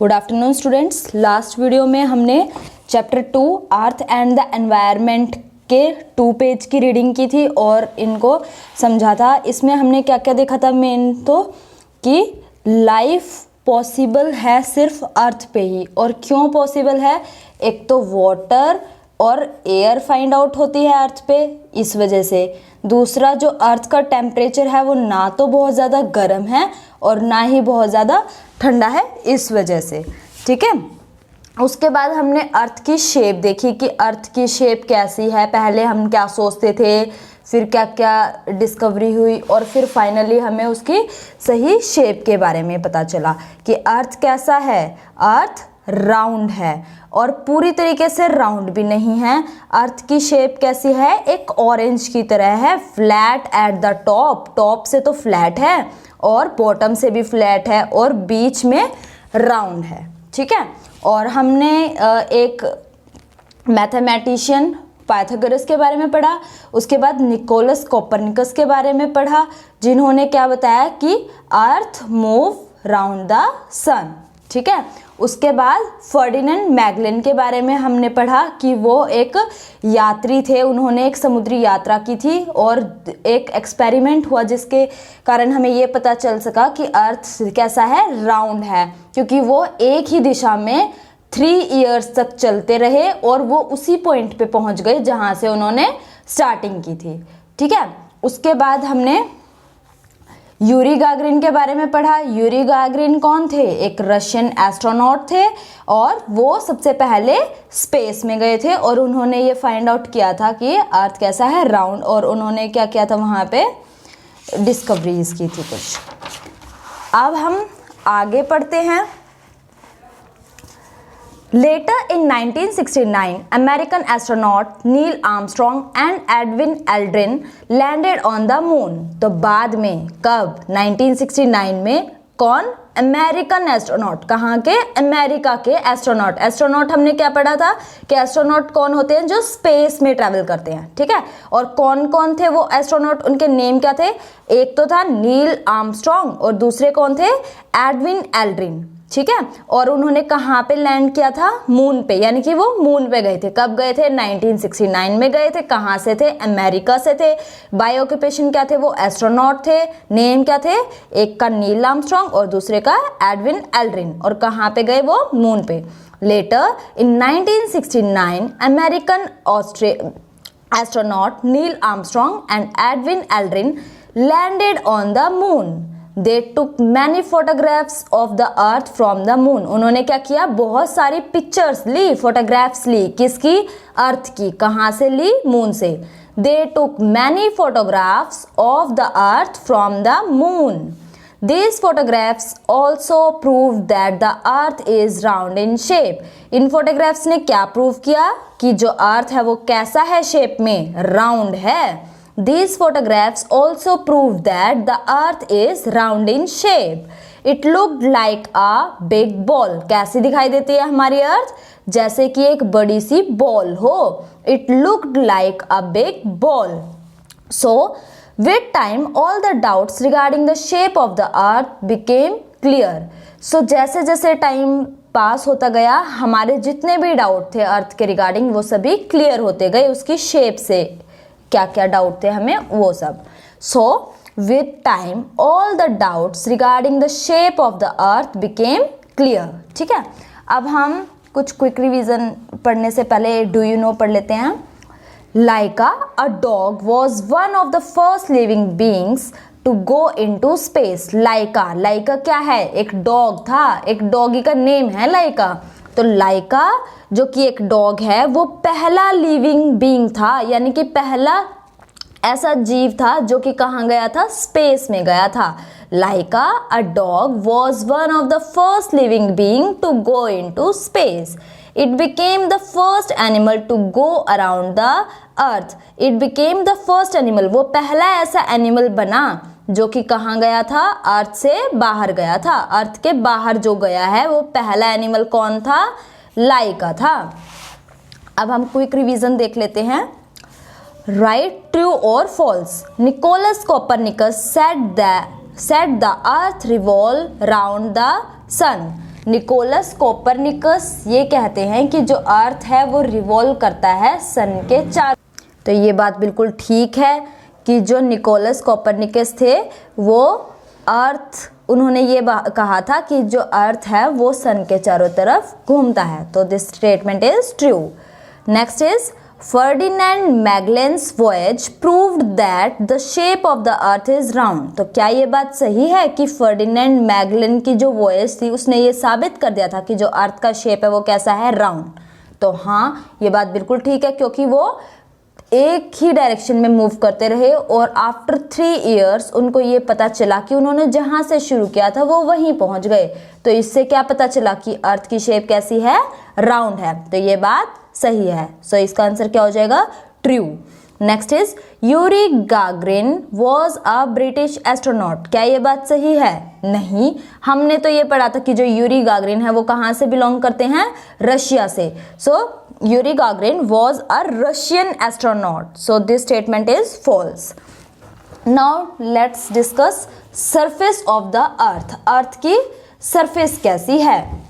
Good afternoon students. Last video में हमने chapter 2 earth and the environment के 2 page की रीडिंग की थी और इनको समझा था। इसमें हमने क्या क्या देखा था मेन तो कि लाइफ पॉसिबल है सिर्फ अर्थ पे ही। और क्यों पॉसिबल है? एक तो वाटर और एयर फाइंड आउट होती है अर्थ पे, इस वजह से। दूसरा, जो अर्थ का टेम्परेचर है वो ना तो बहुत ज़्यादा गर्म है और ना ही बहुत ज़्यादा ठंडा है, इस वजह से। ठीक है। उसके बाद हमने अर्थ की शेप देखी कि अर्थ की शेप कैसी है। पहले हम क्या सोचते थे, फिर क्या क्या डिस्कवरी हुई और फिर फाइनली हमें उसकी सही शेप के बारे में पता चला कि अर्थ कैसा है। अर्थ राउंड है और पूरी तरीके से राउंड भी नहीं है। अर्थ की शेप कैसी है? एक ऑरेंज की तरह है, flat at the top, top से तो फ्लैट है और बॉटम से भी फ्लैट है और बीच में राउंड है। ठीक है। और हमने एक मैथमेटिशियन पाइथागोरस के बारे में पढ़ा, उसके बाद निकोलस कोपरनिकस के बारे में पढ़ा, जिन्होंने क्या बताया कि अर्थ मूव राउंड द सन। ठीक है। उसके बाद फर्डिनेंड मैगेलन के बारे में हमने पढ़ा कि वो एक यात्री थे, उन्होंने एक समुद्री यात्रा की थी और एक एक्सपेरिमेंट हुआ जिसके कारण हमें ये पता चल सका कि अर्थ कैसा है, राउंड है, क्योंकि वो एक ही दिशा में 3 इयर्स तक चलते रहे और वो उसी पॉइंट पे पहुंच गए जहां से उन्होंने स्टार्टिंग की थी। ठीक है। उसके बाद हमने यूरी गागरिन के बारे में पढ़ा। यूरी गागरिन कौन थे? एक रशियन एस्ट्रोनॉट थे और वो सबसे पहले स्पेस में गए थे और उन्होंने ये फाइंड आउट किया था कि अर्थ कैसा है, राउंड। और उन्होंने क्या किया था, वहाँ पे डिस्कवरीज की थी कुछ। अब हम आगे पढ़ते हैं। Later in 1969, American astronaut Neil Armstrong and Edwin Aldrin landed on the moon. तो बाद में कब? 1969 में कौन? American astronaut. कहाँ के? अमेरिका के एस्ट्रोनॉट। एस्ट्रोनॉट हमने क्या पढ़ा था कि एस्ट्रोनॉट कौन होते हैं? जो स्पेस में ट्रैवल करते हैं। ठीक है। और कौन कौन थे वो एस्ट्रोनॉट? उनके नेम क्या थे? एक तो था नील आर्मस्ट्रॉन्ग और दूसरे कौन थे? Edwin Aldrin. ठीक है। और उन्होंने कहाँ पे लैंड किया था? मून पे, यानी कि वो मून पे गए थे। कब गए थे? 1969 में गए थे। कहाँ से थे? अमेरिका से थे। बाय ऑक्यूपेशन क्या थे? वो एस्ट्रोनॉट थे। नेम क्या थे? एक का नील आर्मस्ट्रॉन्ग और दूसरे का एडविन एल्ड्रिन। और कहाँ पे गए वो? मून पे। Letter in 1969 American astronaut Neil Armstrong and Edwin Aldrin landed on the moon. They took many photographs of the earth from the moon. उन्होंने क्या किया? बहुत सारी पिक्चर्स ली, फोटोग्राफ्स ली। किसकी? अर्थ की। कहाँ से ली? मून से। They took many photographs of the earth from the moon. These photographs also proved that the earth is round in shape. In photographs ने क्या प्रूव किया? कि जो अर्थ है वो कैसा है शेप में? राउंड है। These photographs also proved that the earth is round in shape. It looked like a big ball. कैसी दिखाई देती है हमारी अर्थ? जैसे कि एक बड़ी सी बॉल हो। It looked like a big ball. So, with time, all the doubts regarding the shape of the earth became clear. So, जैसे जैसे टाइम पास होता गया, हमारे जितने भी डाउट थे अर्थ के रिगार्डिंग वो सभी क्लियर होते गए। उसकी शेप से क्या क्या डाउट थे हमें, वो सब। So with time all the doubts regarding the shape of the earth became clear. ठीक है। अब हम कुछ क्विक रिवीजन पढ़ने से पहले डू यू नो पढ़ लेते हैं। Laika a dog was one of the first living beings to go into space. Laika, Laika क्या है? एक डॉग था, एक डॉगी का नेम है लाइका। तो लाइका जो कि एक डॉग है वो पहला लिविंग बीइंग था, यानी कि पहला ऐसा जीव था जो कि कहाँ गया था? स्पेस में गया था। Laika a dog was one of the first living being to go into space. It became the first animal to go around the earth. It became the first animal, वो पहला ऐसा एनिमल बना जो कि कहाँ गया था? अर्थ से बाहर गया था। अर्थ के बाहर जो गया है वो पहला एनिमल कौन था? लाइका था। अब हम क्विक रिवीजन देख लेते हैं। राइट, ट्रू और false. Nicolaus Copernicus said the earth revolve round the sun. Nicolaus Copernicus ये कहते हैं कि जो अर्थ है वो रिवॉल्व करता है सन के चारों। तो ये बात बिल्कुल ठीक है कि जो निकोलस कोपरनिकस थे वो उन्होंने ये कहा था कि जो अर्थ है वो सन के चारों तरफ घूमता है। तो this statement is true. Next is Ferdinand Magellan's voyage proved that the shape of the earth is round. तो क्या ये बात सही है कि फर्डिनेंड मैगेलन की जो वॉयज थी उसने ये साबित कर दिया था कि जो अर्थ का शेप है वो कैसा है, राउंड। तो हाँ, ये बात बिल्कुल ठीक है क्योंकि वो एक ही डायरेक्शन में मूव करते रहे और आफ्टर 3 इयर्स उनको ये पता चला कि उन्होंने जहाँ से शुरू किया था वो वहीं पहुँच गए। तो इससे क्या पता चला कि अर्थ की शेप कैसी है, राउंड है। तो ये बात सही है। सो इसका आंसर क्या हो जाएगा, true. Next is Yuri Gagarin was a British astronaut. क्या ये बात सही है? नहीं, हमने तो ये पढ़ा था कि जो यूरी गागरिन है वो कहाँ से बिलोंग करते हैं, रशिया से। So Yuri Gagarin was a Russian astronaut. So this statement is false. Now let's discuss surface of the earth. Earth की सरफेस कैसी है?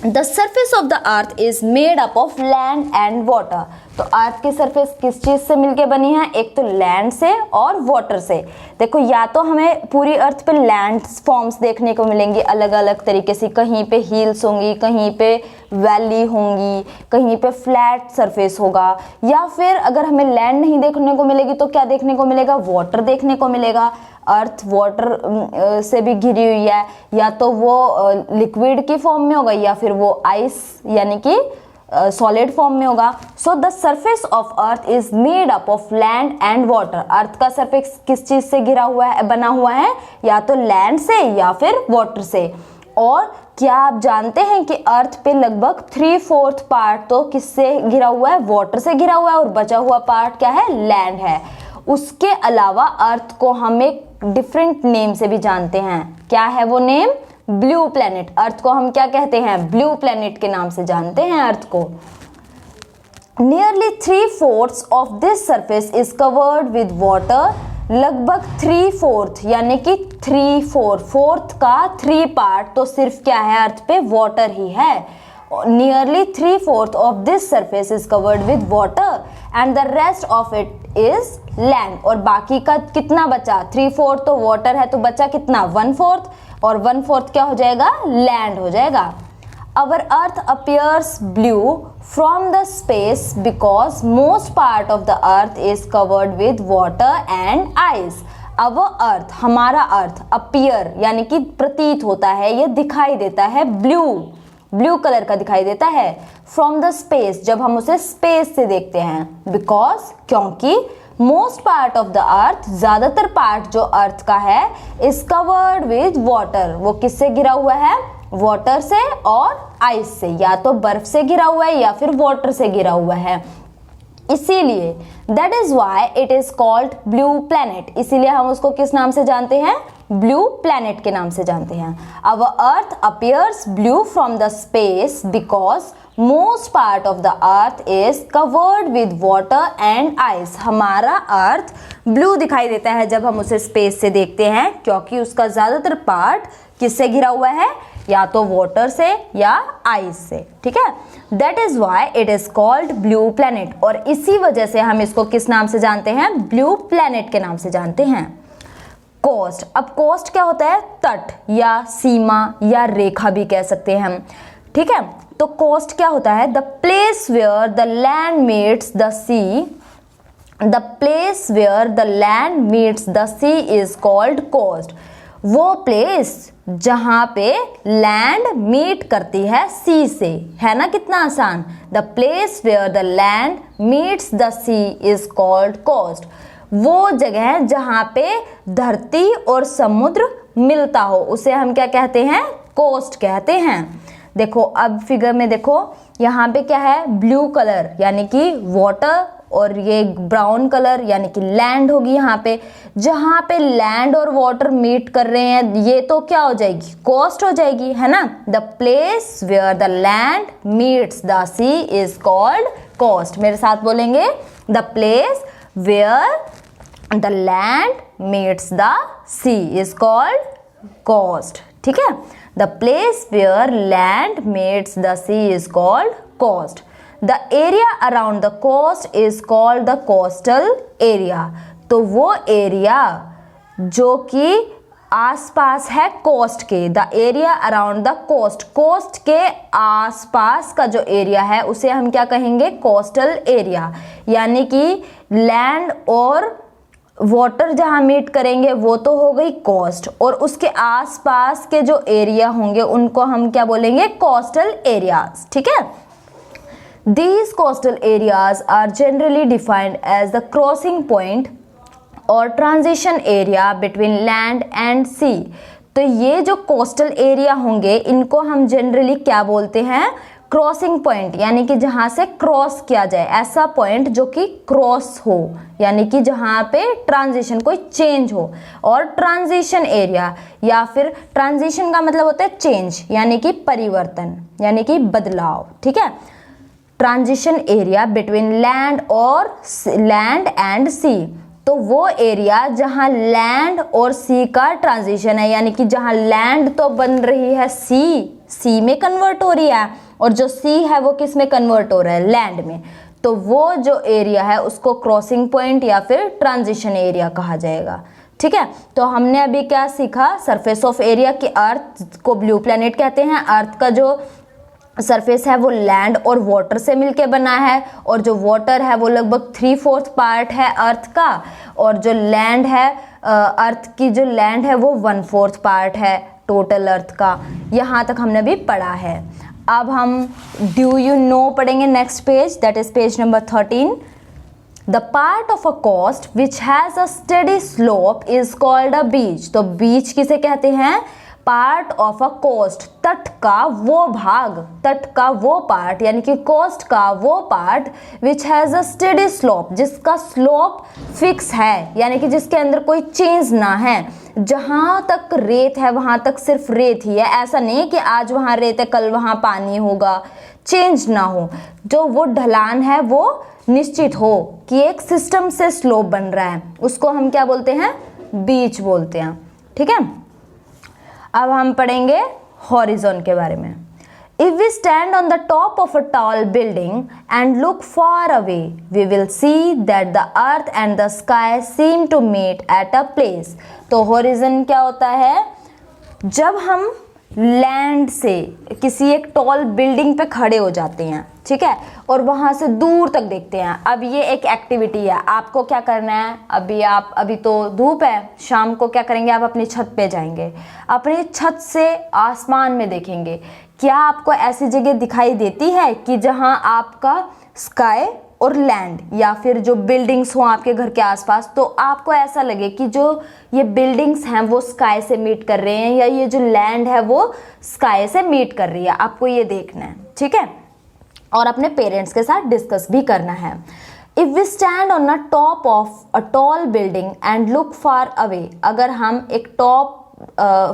The surface of the earth is made up of land and water. तो अर्थ की surface किस चीज़ से मिलके बनी है? एक तो लैंड से और वाटर से। देखो, या तो हमें पूरी अर्थ पे लैंड फॉर्म्स देखने को मिलेंगी अलग अलग तरीके से, कहीं पे हिल्स होंगी, कहीं पे वैली होंगी, कहीं पे फ्लैट सरफेस होगा, या फिर अगर हमें लैंड नहीं देखने को मिलेगी तो क्या देखने को मिलेगा, वाटर देखने को मिलेगा। अर्थ वाटर से भी घिरी हुई है, या तो वो लिक्विड की फॉर्म में होगा या फिर वो आइस यानी कि सॉलिड फॉर्म में होगा। So the surface of earth is made up of land and water. Earth का सरफेस किस चीज से घिरा हुआ है, बना हुआ है? या तो लैंड से या फिर वाटर से। और क्या आप जानते हैं कि अर्थ पे लगभग 3/4 पार्ट तो किससे घिरा हुआ है, वाटर से घिरा हुआ है, और बचा हुआ पार्ट क्या है, लैंड है। उसके अलावा अर्थ को हम एक डिफरेंट नेम से भी जानते हैं। क्या है वो नेम? Blue planet. अर्थ को हम क्या कहते हैं? ब्लू प्लेनेट के नाम से जानते हैं अर्थ को। Nearly 3/4 of this surface is covered with water. लगभग 3/4 यानी कि 4/4 का 3 पार्ट तो सिर्फ क्या है, अर्थ पे वाटर ही है। Nearly 3/4 of this surface is covered with water and the rest of it is land। और बाकी का कितना बचा? 3/4 तो वाटर है, तो बचा कितना? 1/4, और 1/4 क्या हो जाएगा? लैंड हो जाएगा। Our earth appears blue from the space because most part of the earth is covered with water and ice। Our earth, हमारा अर्थ, appear यानी कि प्रतीत होता है, ये दिखाई देता है ब्लू कलर का दिखाई देता है। फ्रॉम द स्पेस, जब हम उसे स्पेस से देखते हैं। बिकॉज, क्योंकि मोस्ट पार्ट ऑफ द अर्थ, ज्यादातर पार्ट जो अर्थ का है, इज कवर्ड विद वाटर। वो किससे घिरा हुआ है? वाटर से और आइस से। या तो बर्फ से घिरा हुआ है या फिर वाटर से घिरा हुआ है। इसीलिए that is why it is called blue planet. इसीलिए हम उसको किस नाम से जानते हैं? ब्लू प्लैनेट के नाम से जानते हैं। Our earth appears blue from the space because most part of the earth is covered with water and ice। हमारा अर्थ ब्लू दिखाई देता है जब हम उसे स्पेस से देखते हैं, क्योंकि उसका ज्यादातर पार्ट किससे घिरा हुआ है? या तो वाटर से या आइस से। ठीक है, that is why it is called blue planet. और इसी वजह से हम इसको किस नाम से जानते हैं? ब्लू प्लैनेट के नाम से जानते हैं। कोस्ट। अब कोस्ट क्या होता है? तट या सीमा या रेखा भी कह सकते हैं हम। ठीक है, तो कोस्ट क्या होता है? The place where the land meets the sea. The place where the land meets the sea is called coast. वो प्लेस जहां पे लैंड मीट करती है सी से, है ना? कितना आसान। The place where the land meets the sea is called coast. वो जगह जहां पे धरती और समुद्र मिलता हो उसे हम क्या कहते हैं? कोस्ट कहते हैं। देखो, अब फिगर में देखो, यहाँ पे क्या है? ब्लू कलर यानी कि वाटर, और ये ब्राउन कलर यानी कि लैंड होगी। यहाँ पे जहाँ पे लैंड और वाटर मीट कर रहे हैं, ये तो क्या हो जाएगी? कोस्ट हो जाएगी, है ना? The place where the land meets the sea is called coast. मेरे साथ बोलेंगे, the place where the land meets the sea is called coast. ठीक है, the place where land meets the sea is called coast. The area around the coast is called the coastal area. तो वो area जो कि आसपास है coast के, the area around the coast, coast के आसपास का जो एरिया है उसे हम क्या कहेंगे, कोस्टल एरिया। यानी कि लैंड और वाटर जहां मीट करेंगे वो तो हो गई कोस्ट, और उसके आसपास के जो एरिया होंगे उनको हम क्या बोलेंगे, कोस्टल एरियाज। ठीक है, these coastal areas are generally defined as the crossing point और transition area between land and sea. तो ये जो कोस्टल एरिया होंगे इनको हम जनरली क्या बोलते हैं, क्रॉसिंग पॉइंट, यानी कि जहां से क्रॉस किया जाए, ऐसा पॉइंट जो कि क्रॉस हो, यानी कि जहां पे ट्रांजिशन कोई चेंज हो। और ट्रांजिशन एरिया या फिर ट्रांजिशन का मतलब होता है चेंज, यानी कि परिवर्तन, यानी कि बदलाव। ठीक है, ट्रांजिशन एरिया बिटवीन लैंड और लैंड एंड सी, तो वो एरिया जहां लैंड और सी का ट्रांजिशन है, यानी कि जहां लैंड तो बन रही है सी में कन्वर्ट हो रही है, और जो सी है वो किस में कन्वर्ट हो रहा है, लैंड में। तो वो जो एरिया है उसको क्रॉसिंग पॉइंट या फिर ट्रांजिशन एरिया कहा जाएगा। ठीक है, तो हमने अभी क्या सीखा, सरफेस ऑफ एरिया की अर्थ को ब्लू प्लैनेट कहते हैं। अर्थ का जो सरफेस है वो लैंड और वाटर से मिलके बना है, और जो वाटर है वो लगभग 3/4 पार्ट है अर्थ का, और जो लैंड है अर्थ की जो लैंड है वो 1/4 पार्ट है टोटल अर्थ का। यहाँ तक हमने भी पढ़ा है। अब हम डू यू नो पढ़ेंगे next page, that is page number 13। The part of a coast which has a steady slope is called a beach. तो बीच किसे कहते हैं, पार्ट ऑफ अ कोस्ट, तट का वो भाग, तट का वो पार्ट, यानी कि कोस्ट का वो part which has a steady slope, जिसका स्लोप फिक्स है, यानी कि जिसके अंदर कोई चेंज ना है। जहां तक रेत है वहां तक सिर्फ रेत ही है, ऐसा नहीं है कि आज वहां रेत है कल वहां पानी होगा, चेंज ना हो। जो वो ढलान है वो निश्चित हो कि एक सिस्टम से स्लोप बन रहा है, उसको हम क्या बोलते हैं, बीच बोलते हैं। ठीक है, अब हम पढ़ेंगे हॉरिजॉन के बारे में। If we stand on the top of a tall building and look far away, we will see that the earth and the sky seem to meet at a place. तो हॉरिजन क्या होता है, जब हम land से किसी एक tall building पे खड़े हो जाते हैं, ठीक है, और वहां से दूर तक देखते हैं। अब ये एक एक्टिविटी है, आपको क्या करना है, अभी तो धूप है, शाम को क्या करेंगे, आप अपनी छत पे जाएंगे, अपनी छत से आसमान में देखेंगे। क्या आपको ऐसी जगह दिखाई देती है कि जहां आपका स्काई और लैंड या फिर जो बिल्डिंग्स हो आपके घर के आसपास, तो आपको ऐसा लगे कि जो ये बिल्डिंग्स हैं वो स्काई से मीट कर रहे हैं, या ये जो लैंड है वो स्काई से मीट कर रही है, आपको ये देखना है। ठीक है, और अपने पेरेंट्स के साथ डिस्कस भी करना है। If we stand on a top of a tall building and look far away, अगर हम एक टॉप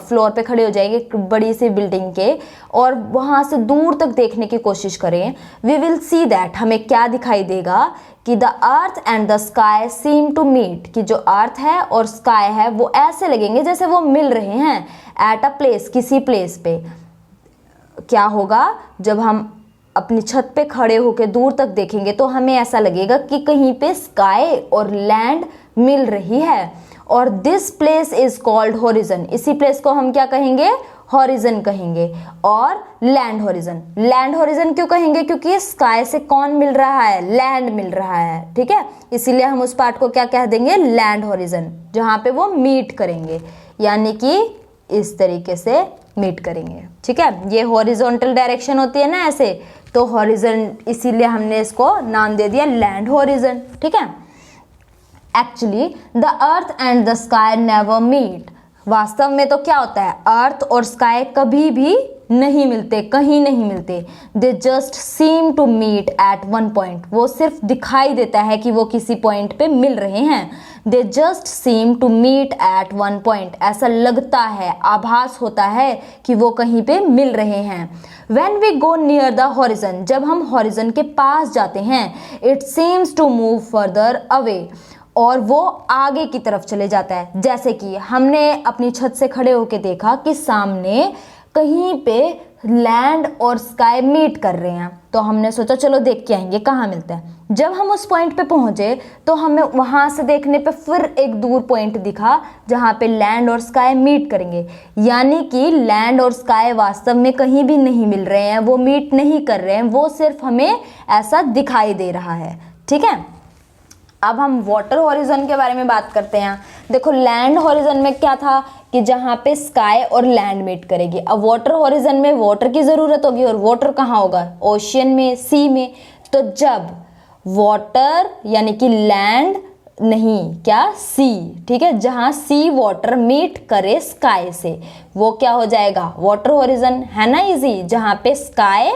फ्लोर पे खड़े हो जाएंगे एक बड़ी सी बिल्डिंग के, और वहां से दूर तक देखने की कोशिश करें, वी विल सी दैट, हमें क्या दिखाई देगा कि the earth and the sky seem to meet, कि जो अर्थ है और स्काई है वो ऐसे लगेंगे जैसे वो मिल रहे हैं एट अ प्लेस, किसी प्लेस पे। क्या होगा, जब हम अपनी छत पे खड़े होकर दूर तक देखेंगे तो हमें ऐसा लगेगा कि कहीं पे स्काई और लैंड मिल रही है, और this place is called horizon. इसी प्लेस को हम क्या कहेंगे, हॉरिजन कहेंगे। और लैंड हॉरिजन क्यों कहेंगे, क्योंकि स्काई से कौन मिल रहा है, लैंड मिल रहा है। ठीक है, इसीलिए हम उस पार्ट को क्या कह देंगे, लैंड हॉरिजन, जहां पे वो मीट करेंगे, यानी कि इस तरीके से मीट करेंगे। ठीक है, ये हॉरिजॉन्टल डायरेक्शन होती है ना ऐसे, तो हॉरिजन, इसीलिए हमने इसको नाम दे दिया लैंड हॉरिजन। ठीक है, actually the earth and the sky never meet. वास्तव में तो क्या होता है, अर्थ और स्काई कभी भी नहीं मिलते, कहीं नहीं मिलते। They just seem to meet at one point, वो सिर्फ दिखाई देता है कि वो किसी पॉइंट पे मिल रहे हैं। They just seem to meet at one point, ऐसा लगता है, आभास होता है कि वो कहीं पे मिल रहे हैं। When we go near the horizon, जब हम हॉरिजन के पास जाते हैं, it seems to move further away, और वो आगे की तरफ चले जाता है। जैसे कि हमने अपनी छत से खड़े होकर देखा कि सामने कहीं पे लैंड और स्काई मीट कर रहे हैं। तो हमने सोचा चलो देख के आएंगे कहाँ मिलते हैं। जब हम उस पॉइंट पे पहुंचे तो हमें वहां से देखने पे फिर एक दूर पॉइंट दिखा जहां पे लैंड और स्काई मीट करेंगे, यानी कि लैंड और स्काई वास्तव में कहीं भी नहीं मिल रहे हैं, वो मीट नहीं कर रहे हैं, वो सिर्फ हमें ऐसा दिखाई दे रहा है। ठीक है, अब हम वाटर हॉरिजन के बारे में बात करते हैं। देखो लैंड हॉरिजन में क्या था कि जहाँ पे स्काई और लैंड मीट करेगी। अब वाटर हॉरिजन में वाटर की ज़रूरत होगी, और वाटर कहाँ होगा? ओशियन में, सी में। तो जब वाटर यानी कि लैंड नहीं, क्या, सी, ठीक है, जहाँ सी वाटर मीट करे स्काई से, वो क्या हो जाएगा? वाटर हॉरिजन, है ना इजी। जहाँ पे स्काई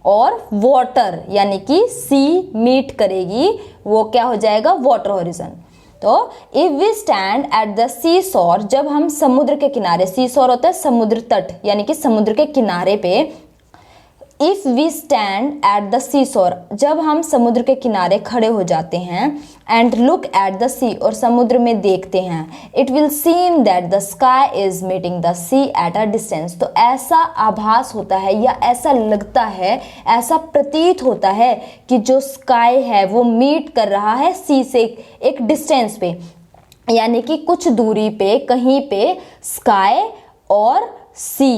और वाटर यानी कि सी मीट करेगी, वो क्या हो जाएगा? Water horizon. तो if we stand at the sea shore, जब हम समुद्र के किनारे, सी शोर होता है समुद्र तट यानी कि समुद्र के किनारे पे, if we stand at the sea shore, जब हम समुद्र के किनारे खड़े हो जाते हैं, and look at the sea, और समुद्र में देखते हैं, it will seem that the sky is meeting the sea at a distance. तो ऐसा आभास होता है या ऐसा लगता है, ऐसा प्रतीत होता है कि जो स्काई है वो मीट कर रहा है सी से एक डिस्टेंस पे, यानी कि कुछ दूरी पे कहीं पे स्काई और सी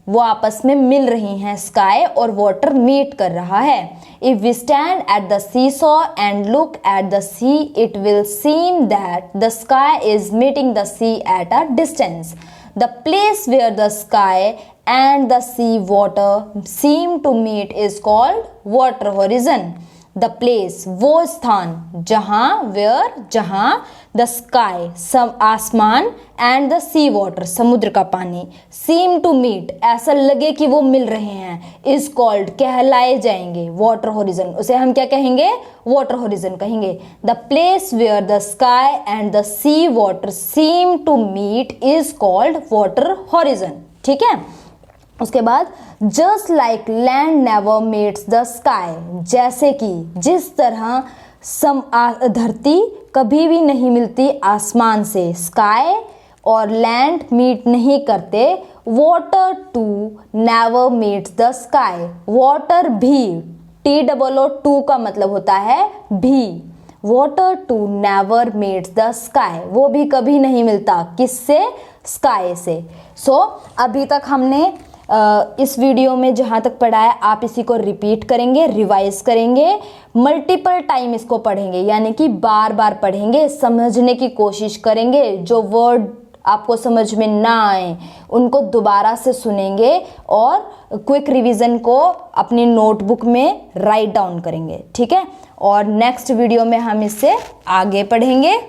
वो आपस में मिल रही हैं, स्काई और वाटर मीट कर रहा है। If we stand at the sea shore and look at the sea, it will seem that the sky is meeting the sea at a distance. The place where the sky and the sea water seem to meet is called water horizon. The place, वो स्थान जहाँ, where, जहाँ, the sky, आसमान, and the sea water, समुद्र का पानी, सीम to meet, ऐसा लगे कि वो मिल रहे हैं, इज कॉल्ड, कहलाए जाएंगे वाटर हॉरिजन। उसे हम क्या कहेंगे? वाटर हॉरिजन कहेंगे। The place where the sky and the sea water seem to meet is called water horizon. ठीक है, उसके बाद just like land never meets the sky, जैसे कि जिस तरह धरती कभी भी नहीं मिलती आसमान से, स्काई और लैंड मीट नहीं करते, water too never meets the sky, water भी, TOO का मतलब होता है भी, water too never meets the sky, वो भी कभी नहीं मिलता, किससे? स्काई से। सो अभी तक हमने इस वीडियो में जहाँ तक पढ़ा है आप इसी को रिपीट करेंगे, रिवाइज करेंगे, मल्टीपल टाइम इसको पढ़ेंगे, यानी कि बार बार पढ़ेंगे, समझने की कोशिश करेंगे। जो वर्ड आपको समझ में ना आए उनको दोबारा से सुनेंगे और क्विक रिवीजन को अपनी नोटबुक में राइट डाउन करेंगे। ठीक है, और नेक्स्ट वीडियो में हम इससे आगे पढ़ेंगे।